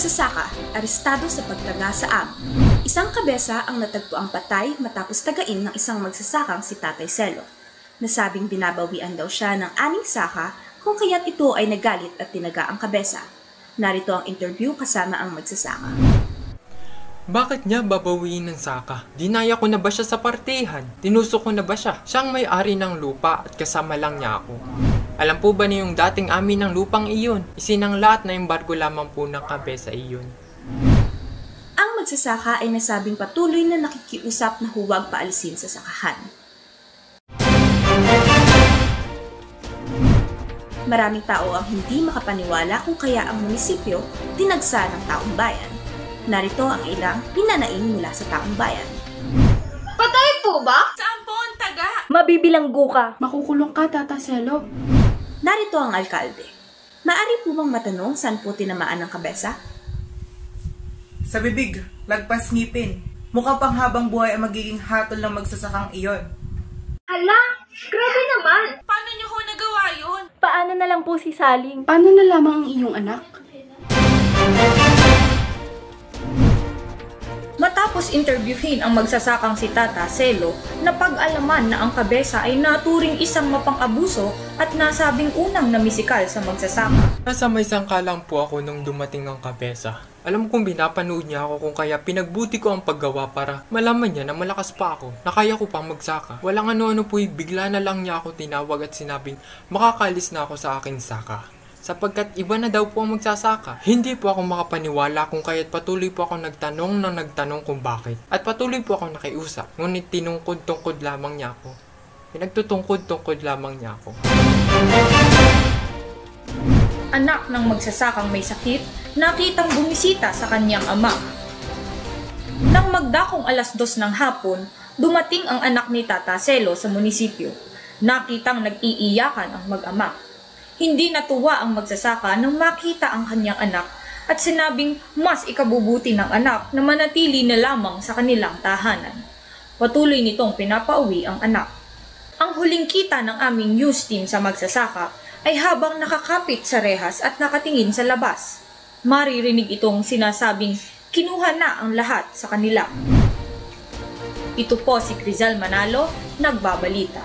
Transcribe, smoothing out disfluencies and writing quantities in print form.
magsasaka, arestado sa pagtaga sa amo. Isang kabesa ang natagpuang patay matapos tagain ng isang magsasakang si Tatay Selo. Nasabing binabawian daw siya ng 6 saka kung kaya't ito ay nagalit at tinaga ang kabesa. Narito ang interview kasama ang magsasaka. Bakit niya babawiin ng saka? Dinaya ko na ba siya sa partihan? Tinusok ko na ba siya? Siyang may-ari ng lupa at kasama lang niya ako. Alam po ba niyo yung dating amin ng lupang iyon? Isinanglaat na embargo lamang po ng kabesa iyon. Ang magsasaka ay nasabing patuloy na nakikiusap na huwag paalisin sa sakahan. Maraming tao ang hindi makapaniwala kung kaya ang munisipyo dinagsa ng taong bayan. Narito ang ilang hinanaing mula sa taong bayan. Patay po ba? Saan po ang taga? Mabibilanggo ka. Makukulong ka, Tata Selo. Narito ang alkalde. Maari po bang matanong saan po tinamaan ng kabesa? Sa bibig, lagpas ngipin. Mukhang panghabang buhay ang magiging hatol ng magsasakang iyon. Hala, grabe naman. Paano niyo ho nagawa yun? Paano na lang po si Saling? Paano na lamang ang iyong anak? Matapos interviewin ang magsasakang si Tata Selo, napag-alaman na ang kabesa ay naturing isang mapang-abuso at nasabing unang namisikal sa magsasaka. Nasa may sangka lang po ako nung dumating ang kabesa. Alam kong binapanood niya ako kung kaya pinagbuti ko ang paggawa para malaman niya na malakas pa ako, na kaya ko pang magsaka. Walang ano-ano po'y bigla na lang niya ako tinawag at sinabing makakalis na ako sa aking saka. Sapagkat iba na daw po ang magsasaka. Hindi po ako makapaniwala kung kaya't patuloy po ako nagtanong kung bakit. At patuloy po ako nakiusap. Ngunit tinungkod-tungkod lamang niya ako. Pinagtutungkod-tungkod lamang niya ako. Anak ng magsasakang may sakit, nakitang bumisita sa kanyang ama. Nang magdakong 2:00 ng hapon, dumating ang anak ni Tata Selo sa munisipyo. Nakitang nag-iiyakan ang mag-ama. Hindi natuwa ang magsasaka nang makita ang kanyang anak at sinabing mas ikabubuti ng anak na manatili na lamang sa kanilang tahanan. Patuloy nitong pinapauwi ang anak. Ang huling kita ng aming news team sa magsasaka ay habang nakakapit sa rehas at nakatingin sa labas. Maririnig itong sinasabing kinuha na ang lahat sa kanila. Ito po si Crizal Manalo, nagbabalita.